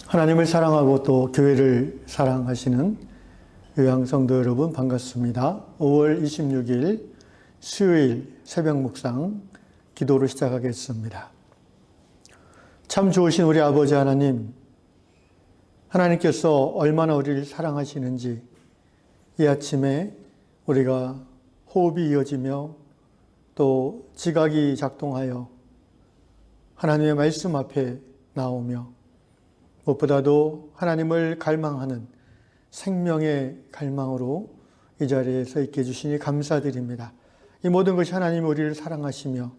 하나님을 사랑하고 또 교회를 사랑하시는 요양성도 여러분 반갑습니다. 5월 26일 수요일 새벽 묵상 기도로 시작하겠습니다. 참 좋으신 우리 아버지 하나님, 하나님께서 얼마나 우리를 사랑하시는지 이 아침에 우리가 호흡이 이어지며 또 지각이 작동하여 하나님의 말씀 앞에 나오며 무엇보다도 하나님을 갈망하는 생명의 갈망으로 이 자리에 서 있게 해주시니 감사드립니다. 이 모든 것이 하나님이 우리를 사랑하시며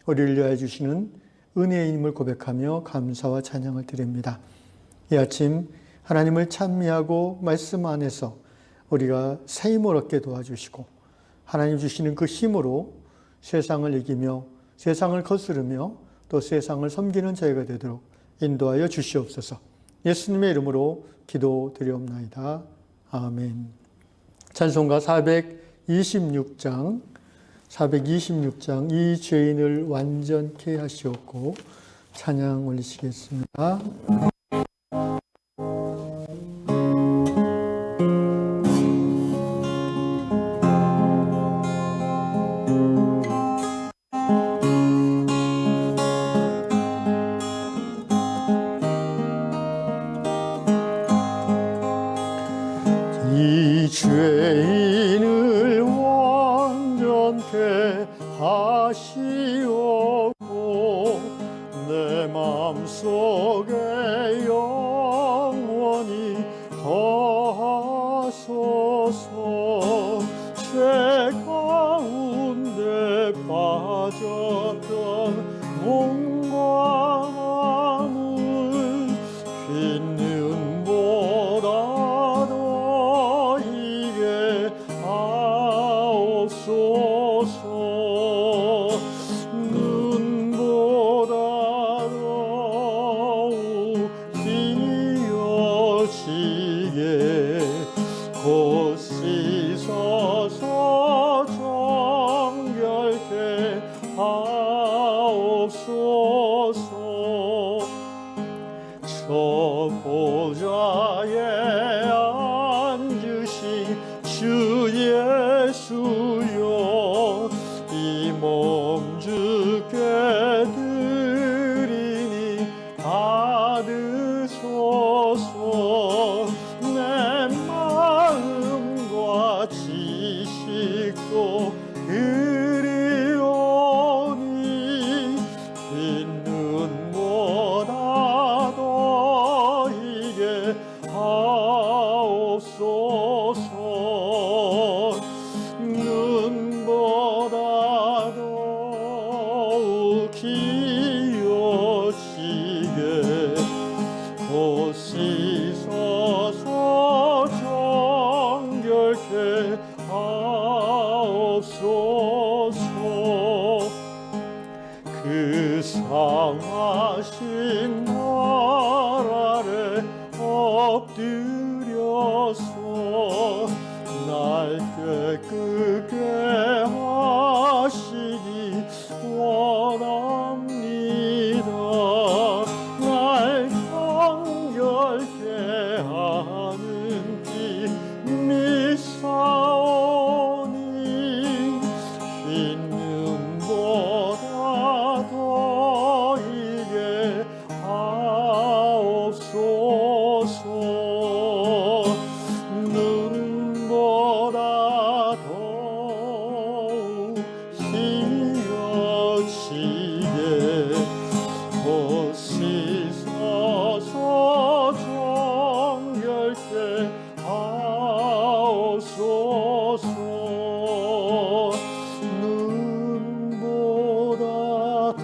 우리를 위하여 주시는 은혜임을 고백하며 감사와 찬양을 드립니다. 이 아침 하나님을 찬미하고 말씀 안에서 우리가 새 힘을 얻게 도와주시고 하나님 주시는 그 힘으로 세상을 이기며 세상을 거스르며 또 세상을 섬기는 저희가 되도록 인도하여 주시옵소서. 예수님의 이름으로 기도드리옵나이다. 아멘. 찬송가 426장 이 죄인을 완전케 하시옵고 찬양 올리시겠습니다. 이 죄인을 완전케 하시옵고 내 맘속에 영원히 거하소서. 죄 가운데 빠졌던 몸과 마음을 흰 눈보다 눈보다 더욱 희어지게 곧 씻어서 정결케 하옵소서. 저 보좌에 앉으신 주 예수여, 이 몸 주께 드리니 받으소서. 내 마음과 지식도 그리오니 흰 눈보다 더 이게 하옵소서. 눈보다 더욱 희어지게 곧 씻어서 정결케 하옵소서. 그 상하신 날 아래 엎드려서 날 깨끗게 하시기 원합니다. 날 정결케 하는 길 믿사오니 흰 눈보다 더 이게 하옵소서. 눈보다 더욱 희어지게 곧 씻어서 정결케 하옵소서. 눈보다 더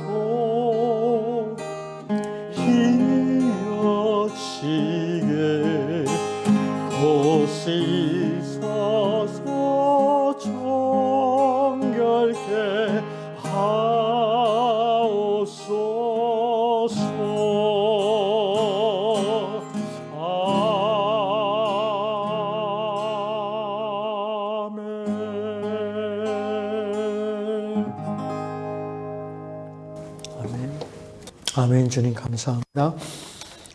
희어지게 곧 씻어서 정결케 하옵소서. 아멘. 아멘. 주님 감사합니다.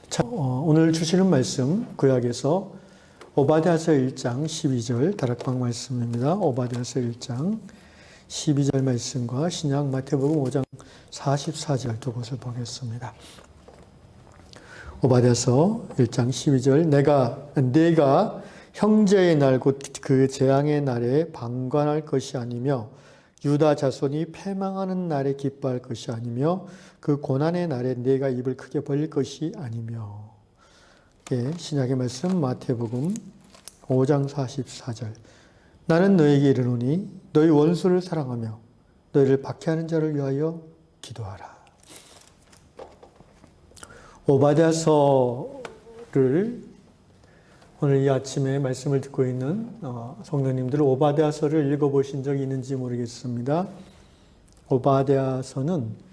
자, 오늘 주시는 말씀 구약에서 오바댜서 1장 12절 다락방 말씀입니다. 오바댜서 1장 12절 말씀과 신약 마태복음 5장 44절 두 곳을 보겠습니다. 오바댜서 1장 12절 내가 형제의 날 곧 그 재앙의 날에 방관할 것이 아니며 유다 자손이 패망하는 날에 기뻐할 것이 아니며 그 고난의 날에 내가 입을 크게 벌릴 것이 아니며. 예, 신약의 말씀 마태복음 5장 44절 나는 너에게 이르노니 너희 원수를 사랑하며 너희를 박해하는 자를 위하여 기도하라. 오바댜서를 오늘 이 아침에 말씀을 듣고 있는 성도님들은 오바댜서를 읽어보신 적이 있는지 모르겠습니다. 오바댜서는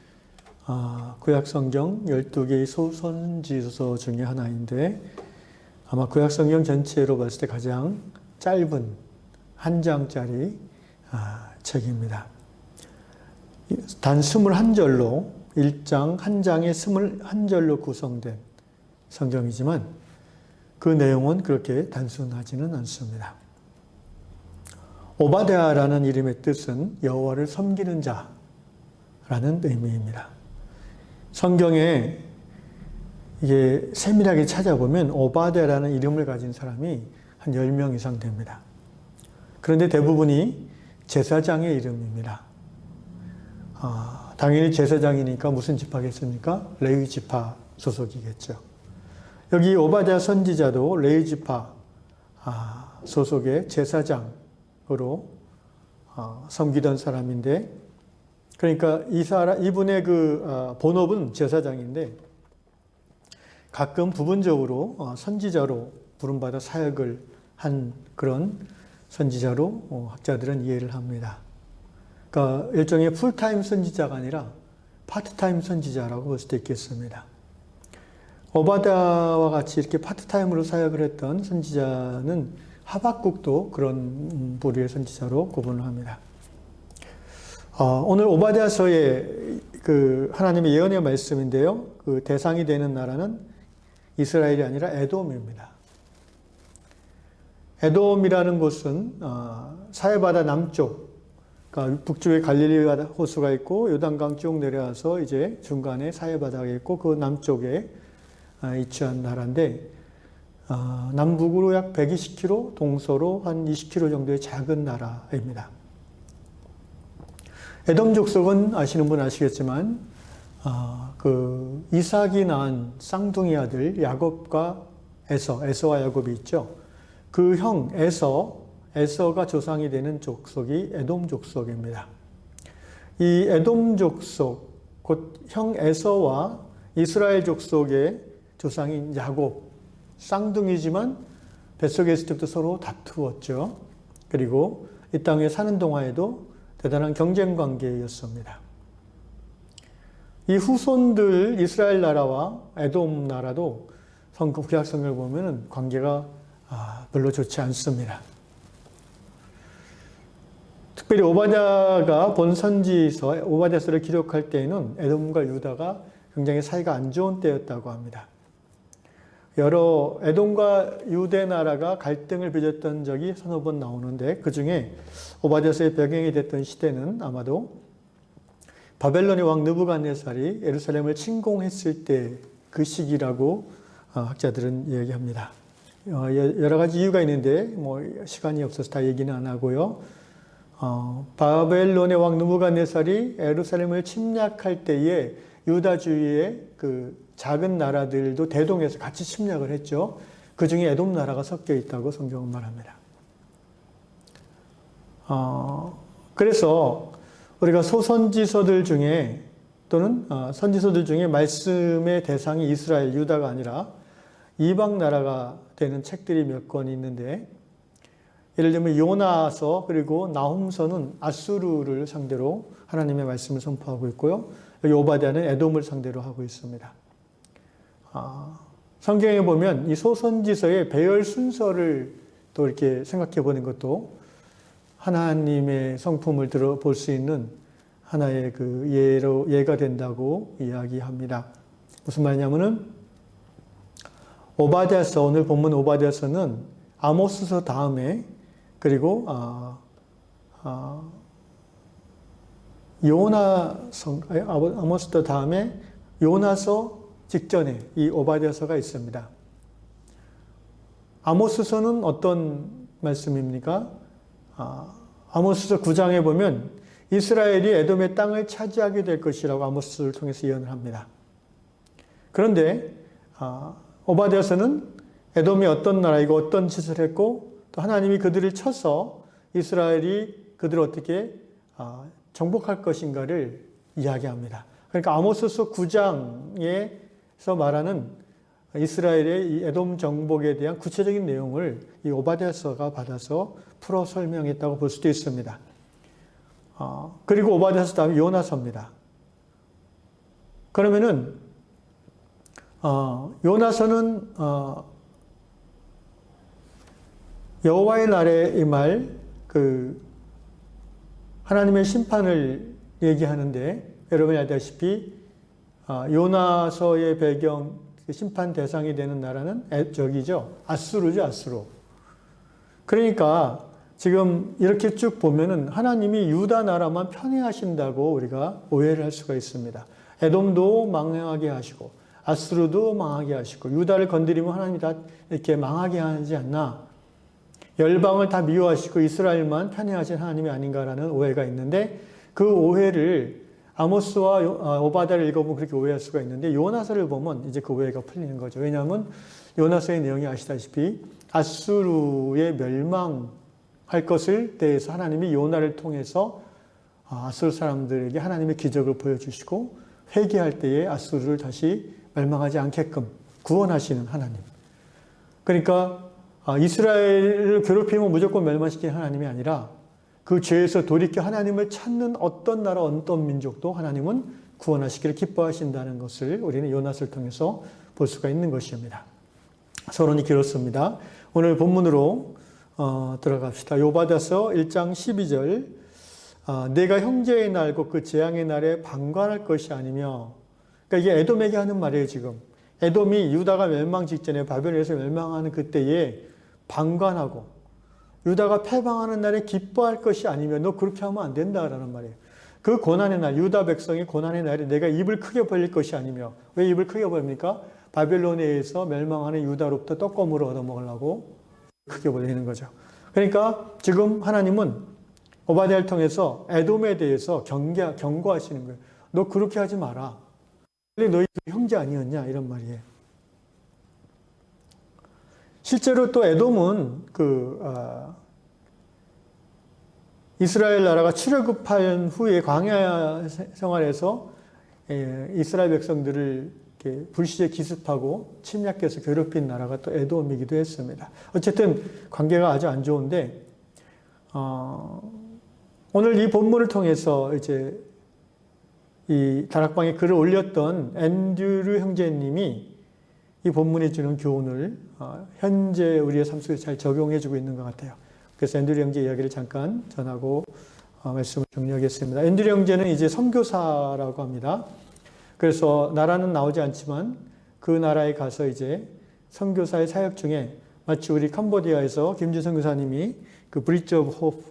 구약성경 12개의 소선지서 중에 하나인데 아마 구약성경 전체로 봤을 때 가장 짧은 한 장짜리 책입니다. 단 21절로 1장 한 장에 21절로 구성된 성경이지만 그 내용은 그렇게 단순하지는 않습니다. 오바댜라는 이름의 뜻은 여호와를 섬기는 자라는 의미입니다. 성경에 이게 세밀하게 찾아보면 오바댜라는 이름을 가진 사람이 한 10명 이상 됩니다. 그런데 대부분이 제사장의 이름입니다. 당연히 제사장이니까 무슨 지파겠습니까? 레위 지파 소속이겠죠. 여기 오바댜 선지자도 레위 지파 소속의 제사장으로 섬기던 사람인데, 그러니까 이분의 그 본업은 제사장인데 가끔 부분적으로 선지자로 부름받아 사역을 한 그런 선지자로 학자들은 이해를 합니다. 그러니까 일종의 풀타임 선지자가 아니라 파트타임 선지자라고 볼 수도 있겠습니다. 오바댜와 같이 이렇게 파트타임으로 사역을 했던 선지자는 하박국도 그런 부류의 선지자로 구분을 합니다. 오늘 오바댜서의 그 하나님의 예언의 말씀인데요. 그 대상이 되는 나라는 이스라엘이 아니라 에돔입니다. 에돔이라는 곳은 사해바다 남쪽, 그러니까 북쪽에 갈릴리 호수가 있고 요단강 쭉 내려와서 이제 중간에 사해바다가 있고 그 남쪽에 위치한 나라인데 남북으로 약 120km, 동서로 한 20km 정도의 작은 나라입니다. 에돔 족속은 아시는 분 아시겠지만 그 이삭이 낳은 쌍둥이 아들 야곱과 에서와 야곱이 있죠. 그 형 에서가 조상이 되는 족속이 에돔 족속입니다. 이 에돔 족속, 곧 형 에서와 이스라엘 족속의 조상인 야곱, 쌍둥이지만 뱃속에 있을 때부터 서로 다투었죠. 그리고 이 땅에 사는 동안에도 대단한 경쟁 관계였습니다. 이 후손들 이스라엘 나라와 에돔 나라도 구약 성경을 보면 관계가 별로 좋지 않습니다. 특별히 오바댜가 본 선지서 오바댜서를 기록할 때에는 에돔과 유다가 굉장히 사이가 안 좋은 때였다고 합니다. 여러 에돔과 유대 나라가 갈등을 빚었던 적이 서너 번 나오는데 그 중에 오바댜서의 배경이 됐던 시대는 아마도 바벨론의 왕 느부갓네살이 예루살렘을 침공했을 때 그 시기라고 학자들은 이야기합니다. 여러 가지 이유가 있는데 시간이 없어서 다 얘기는 안 하고요. 바벨론의 왕 느부갓네살이 예루살렘을 침략할 때에 유다 주위의 그 작은 나라들도 대동해서 같이 침략을 했죠. 그 중에 에돔 나라가 섞여 있다고 성경은 말합니다. 그래서 우리가 소선지서들 중에 또는 선지서들 중에 말씀의 대상이 이스라엘, 유다가 아니라 이방 나라가 되는 책들이 몇 권 있는데, 예를 들면 요나서 그리고 나훔서는 아수르를 상대로 하나님의 말씀을 선포하고 있고요. 여기 오바댜는 에돔을 상대로 하고 있습니다. 성경에 보면 이 소선지서의 배열 순서를 또 이렇게 생각해 보는 것도 하나님의 성품을 들어볼 수 있는 하나의 그 예가 된다고 이야기합니다. 무슨 말이냐면은 오바댜서, 오늘 본문 오바댜서는 아모스서 다음에, 그리고 아모스서 다음에 요나서 직전에 이 오바댜서가 있습니다. 아모스서는 어떤 말씀입니까? 아모스서 9장에 보면 이스라엘이 에돔의 땅을 차지하게 될 것이라고 아모스를 통해서 예언을 합니다. 그런데 오바댜서는 에돔이 어떤 나라이고 어떤 짓을 했고 또 하나님이 그들을 쳐서 이스라엘이 그들을 어떻게 정복할 것인가를 이야기합니다. 그러니까 아모스서 9장에서 말하는 이스라엘의 이 에돔 정복에 대한 구체적인 내용을 이 오바댜서가 받아서 풀어 설명했다고 볼 수도 있습니다. 그리고 오바댜서 다음에 요나서입니다. 그러면은 요나서는 여호와의 날에 임할 그 하나님의 심판을 얘기하는데 여러분이 알다시피 요나서의 배경 심판 대상이 되는 나라는 저기죠. 아수르죠, 아수르. 그러니까 지금 이렇게 쭉 보면은 하나님이 유다 나라만 편애하신다고 우리가 오해를 할 수가 있습니다. 에돔도 망하게 하시고 아수르도 망하게 하시고 유다를 건드리면 하나님이 다 이렇게 망하게 하지 않나. 열방을 다 미워하시고 이스라엘만 편애하신 하나님이 아닌가라는 오해가 있는데 그 오해를 아모스와 오바댜를 읽어보면 그렇게 오해할 수가 있는데 요나서를 보면 이제 그 오해가 풀리는 거죠. 왜냐하면 요나서의 내용이 아시다시피 아수르의 멸망할 것을 대해서 하나님이 요나를 통해서 아수르 사람들에게 하나님의 기적을 보여주시고 회개할 때에 아수르를 다시 멸망하지 않게끔 구원하시는 하나님. 그러니까 이스라엘을 괴롭히면 무조건 멸망시키는 하나님이 아니라 그 죄에서 돌이켜 하나님을 찾는 어떤 나라, 어떤 민족도 하나님은 구원하시기를 기뻐하신다는 것을 우리는 요나서를 통해서 볼 수가 있는 것입니다. 서론이 길었습니다. 오늘 본문으로 들어갑시다. 오바댜서 1장 12절 내가 형제의 날 곧 그 재앙의 날에 방관할 것이 아니며 그러니까 이게 에돔에게 하는 말이에요. 지금 에돔이 유다가 멸망 직전에 바벨론에서 멸망하는 그때에 방관하고 유다가 패방하는 날에 기뻐할 것이 아니면 너 그렇게 하면 안 된다라는 말이에요. 그 고난의 날, 유다 백성의 고난의 날에 내가 입을 크게 벌릴 것이 아니며 왜 입을 크게 벌립니까? 바벨론에 의해서 멸망하는 유다로부터 떡고물을 얻어먹으려고 크게 벌리는 거죠. 그러니까 지금 하나님은 오바댜를 통해서 에돔에 대해서 경고하시는 거예요. 너 그렇게 하지 마라. 너희 형제 아니었냐? 이런 말이에요. 실제로 또 에돔은 이스라엘 나라가 출애굽한 후에 광야 생활에서 이스라엘 백성들을 이렇게 불시에 기습하고 침략해서 괴롭힌 나라가 또 에돔이기도 했습니다. 어쨌든 관계가 아주 안 좋은데 오늘 이 본문을 통해서 이제 이 다락방에 글을 올렸던 앤드류 형제님이 이 본문이 주는 교훈을 현재 우리의 삶 속에 잘 적용해주고 있는 것 같아요. 그래서 앤드류 형제 이야기를 잠깐 전하고 말씀을 정리하겠습니다. 앤드류 형제는 이제 선교사라고 합니다. 그래서 나라는 나오지 않지만 그 나라에 가서 이제 선교사의 사역 중에 마치 우리 캄보디아에서 김준 선교사님이 그 브릿지 오브 호프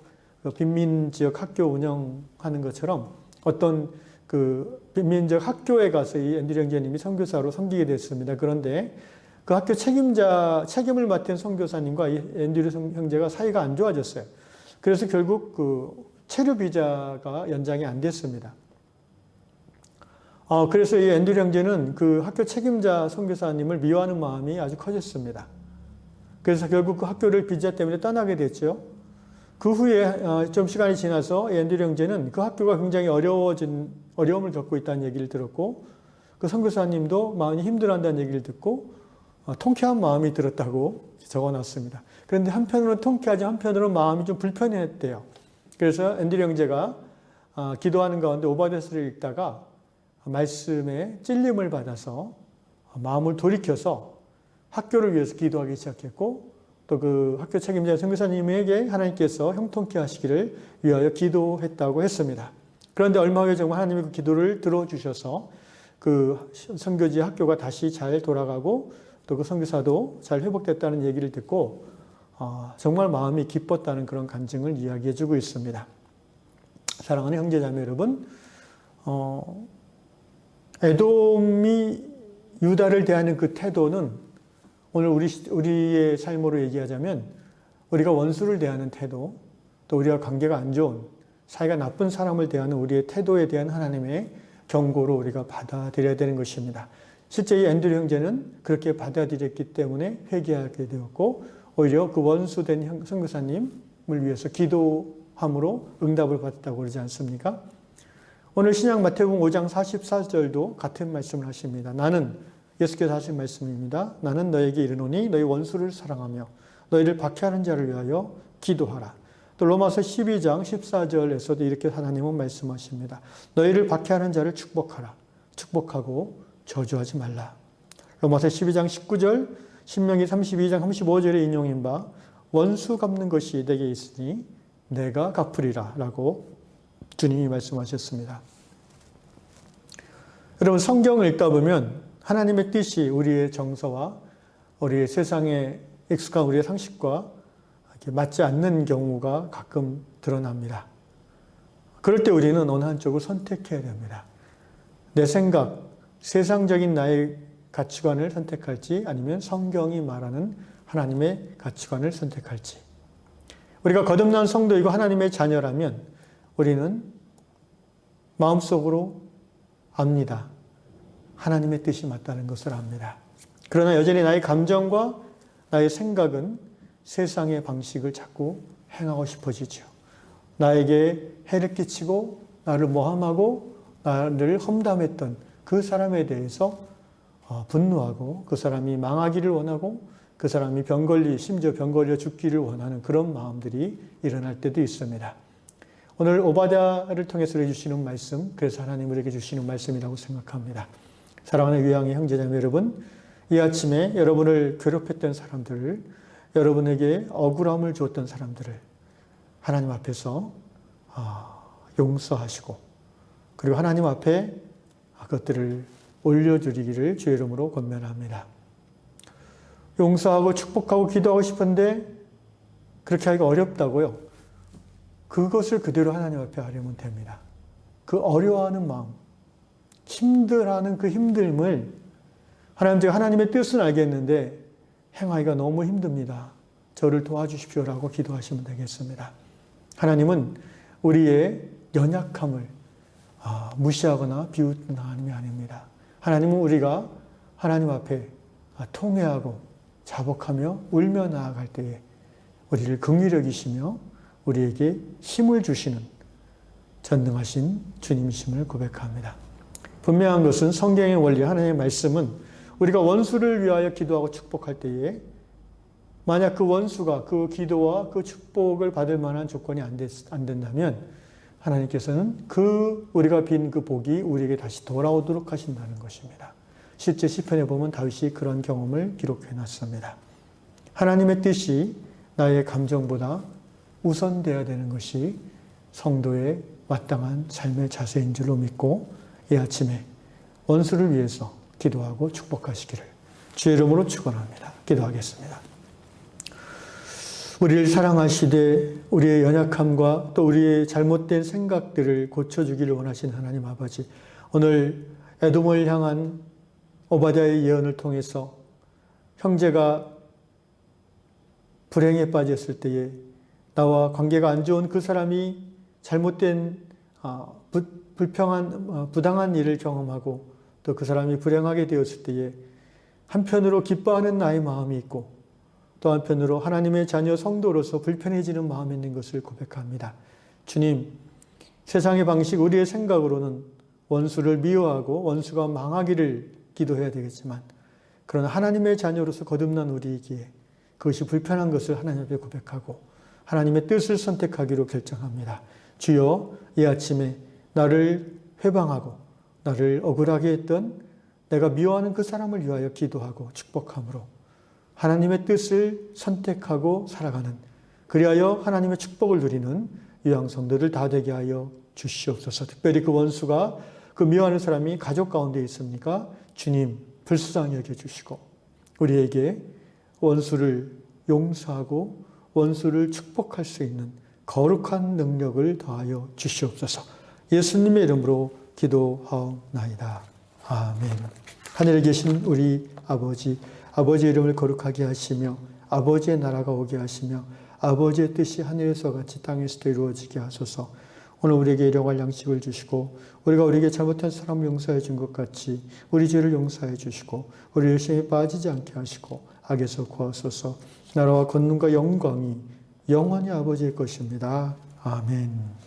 빈민 지역 학교 운영하는 것처럼 어떤 그 빈민지역 학교에 가서 이 앤드류 형제님이 선교사로 섬기게 됐습니다. 그런데 그 학교 책임을 맡은 선교사님과 이 앤드류 형제가 사이가 안 좋아졌어요. 그래서 결국 그 체류 비자가 연장이 안 됐습니다. 그래서 이 앤드류 형제는 그 학교 책임자 선교사님을 미워하는 마음이 아주 커졌습니다. 그래서 결국 그 학교를 비자 때문에 떠나게 됐죠. 그 후에 좀 시간이 지나서 앤드류 형제는 그 학교가 굉장히 어려움을 겪고 있다는 얘기를 들었고 그 선교사님도 마음이 힘들어한다는 얘기를 듣고 통쾌한 마음이 들었다고 적어놨습니다. 그런데 한편으로는 통쾌하지 한편으로는 마음이 좀 불편했대요. 그래서 앤드류 형제가 기도하는 가운데 오바댜서를 읽다가 말씀에 찔림을 받아서 마음을 돌이켜서 학교를 위해서 기도하기 시작했고 또 그 학교 책임자 선교사님에게 하나님께서 형통케 하시기를 위하여 기도했다고 했습니다. 그런데 얼마 후에 정말 하나님이 그 기도를 들어주셔서 그 선교지 학교가 다시 잘 돌아가고 또 그 선교사도 잘 회복됐다는 얘기를 듣고 정말 마음이 기뻤다는 그런 간증을 이야기해 주고 있습니다. 사랑하는 형제자매 여러분, 에돔이 유다를 대하는 그 태도는 오늘 우리의 삶으로 얘기하자면 우리가 원수를 대하는 태도, 또 우리와 관계가 안 좋은 사이가 나쁜 사람을 대하는 우리의 태도에 대한 하나님의 경고로 우리가 받아들여야 되는 것입니다. 실제 이 앤드류 형제는 그렇게 받아들였기 때문에 회개하게 되었고 오히려 그 원수된 선교사님을 위해서 기도함으로 응답을 받았다고 그러지 않습니까? 오늘 신약 마태복음 5장 44절도 같은 말씀을 하십니다. 예수께서 하신 말씀입니다. 나는 너에게 이르노니 너희 원수를 사랑하며 너희를 박해하는 자를 위하여 기도하라. 또 로마서 12장 14절에서도 이렇게 하나님은 말씀하십니다. 너희를 박해하는 자를 축복하라. 축복하고 저주하지 말라. 로마서 12장 19절, 신명기 32장 35절에 인용인 바 원수 갚는 것이 내게 있으니 내가 갚으리라 라고 주님이 말씀하셨습니다. 여러분 성경을 읽다 보면 하나님의 뜻이 우리의 정서와 우리의 세상에 익숙한 우리의 상식과 맞지 않는 경우가 가끔 드러납니다. 그럴 때 우리는 어느 한쪽을 선택해야 됩니다. 내 생각, 세상적인 나의 가치관을 선택할지 아니면 성경이 말하는 하나님의 가치관을 선택할지. 우리가 거듭난 성도이고 하나님의 자녀라면 우리는 마음속으로 압니다. 하나님의 뜻이 맞다는 것을 압니다. 그러나 여전히 나의 감정과 나의 생각은 세상의 방식을 자꾸 행하고 싶어지죠. 나에게 해를 끼치고 나를 모함하고 나를 험담했던 그 사람에 대해서 분노하고 그 사람이 망하기를 원하고 그 사람이 심지어 병 걸려 죽기를 원하는 그런 마음들이 일어날 때도 있습니다. 오늘 오바댜를 통해서 주시는 말씀, 그래서 하나님 우리에게 주시는 말씀이라고 생각합니다. 사랑하는 유양의 형제자매 여러분, 이 아침에 여러분을 괴롭혔던 사람들을, 여러분에게 억울함을 주었던 사람들을 하나님 앞에서 용서하시고 그리고 하나님 앞에 그것들을 올려드리기를 주의 이름으로 권면합니다. 용서하고 축복하고 기도하고 싶은데 그렇게 하기가 어렵다고요? 그것을 그대로 하나님 앞에 하려면 됩니다. 그 어려워하는 마음, 힘들어하는 그 힘듦을 제가 하나님의 뜻은 알겠는데 행하기가 너무 힘듭니다. 저를 도와주십시오라고 기도하시면 되겠습니다. 하나님은 우리의 연약함을 무시하거나 비웃는 하나님이 아닙니다. 하나님은 우리가 하나님 앞에 통회하고 자복하며 울며 나아갈 때에 우리를 긍휼히 여기시며 우리에게 힘을 주시는 전능하신 주님이심을 고백합니다. 분명한 것은 성경의 원리, 하나님의 말씀은 우리가 원수를 위하여 기도하고 축복할 때에 만약 그 원수가 그 기도와 그 축복을 받을 만한 조건이 안 된다면 하나님께서는 우리가 빈 그 복이 우리에게 다시 돌아오도록 하신다는 것입니다. 실제 시편에 보면 다윗이 그런 경험을 기록해 놨습니다. 하나님의 뜻이 나의 감정보다 우선되어야 되는 것이 성도의 마땅한 삶의 자세인 줄로 믿고 이 아침에 원수를 위해서 기도하고 축복하시기를 주의 이름으로 축원합니다. 기도하겠습니다. 우리를 사랑하시되 우리의 연약함과 또 우리의 잘못된 생각들을 고쳐주기를 원하신 하나님 아버지, 오늘 에돔을 향한 오바댜의 예언을 통해서 형제가 불행에 빠졌을 때에 나와 관계가 안 좋은 그 사람이 잘못된 부당한 일을 경험하고 또 그 사람이 불행하게 되었을 때에 한편으로 기뻐하는 나의 마음이 있고 또 한편으로 하나님의 자녀 성도로서 불편해지는 마음이 있는 것을 고백합니다. 주님, 세상의 방식, 우리의 생각으로는 원수를 미워하고 원수가 망하기를 기도해야 되겠지만 그러나 하나님의 자녀로서 거듭난 우리에게 그것이 불편한 것을 하나님 앞에 고백하고 하나님의 뜻을 선택하기로 결정합니다. 주여, 이 아침에 나를 회방하고 나를 억울하게 했던 내가 미워하는 그 사람을 위하여 기도하고 축복함으로 하나님의 뜻을 선택하고 살아가는, 그리하여 하나님의 축복을 누리는 유양 성도들 다 되게 하여 주시옵소서. 특별히 그 원수가, 그 미워하는 사람이 가족 가운데 있습니까? 주님 불쌍히 여겨주시고 우리에게 원수를 용서하고 원수를 축복할 수 있는 거룩한 능력을 더하여 주시옵소서. 예수님의 이름으로 기도하옵나이다. 아멘. 하늘에 계신 우리 아버지, 아버지의 이름을 거룩하게 하시며 아버지의 나라가 오게 하시며 아버지의 뜻이 하늘에서 같이 땅에서도 이루어지게 하소서. 오늘 우리에게 일용할 양식을 주시고 우리가 우리에게 잘못한 사람을 용서해 준 것 같이 우리 죄를 용서해 주시고 우리를 시험에 빠지지 않게 하시고 악에서 구하소서. 나라와 권능과 영광이 영원히 아버지의 것입니다. 아멘.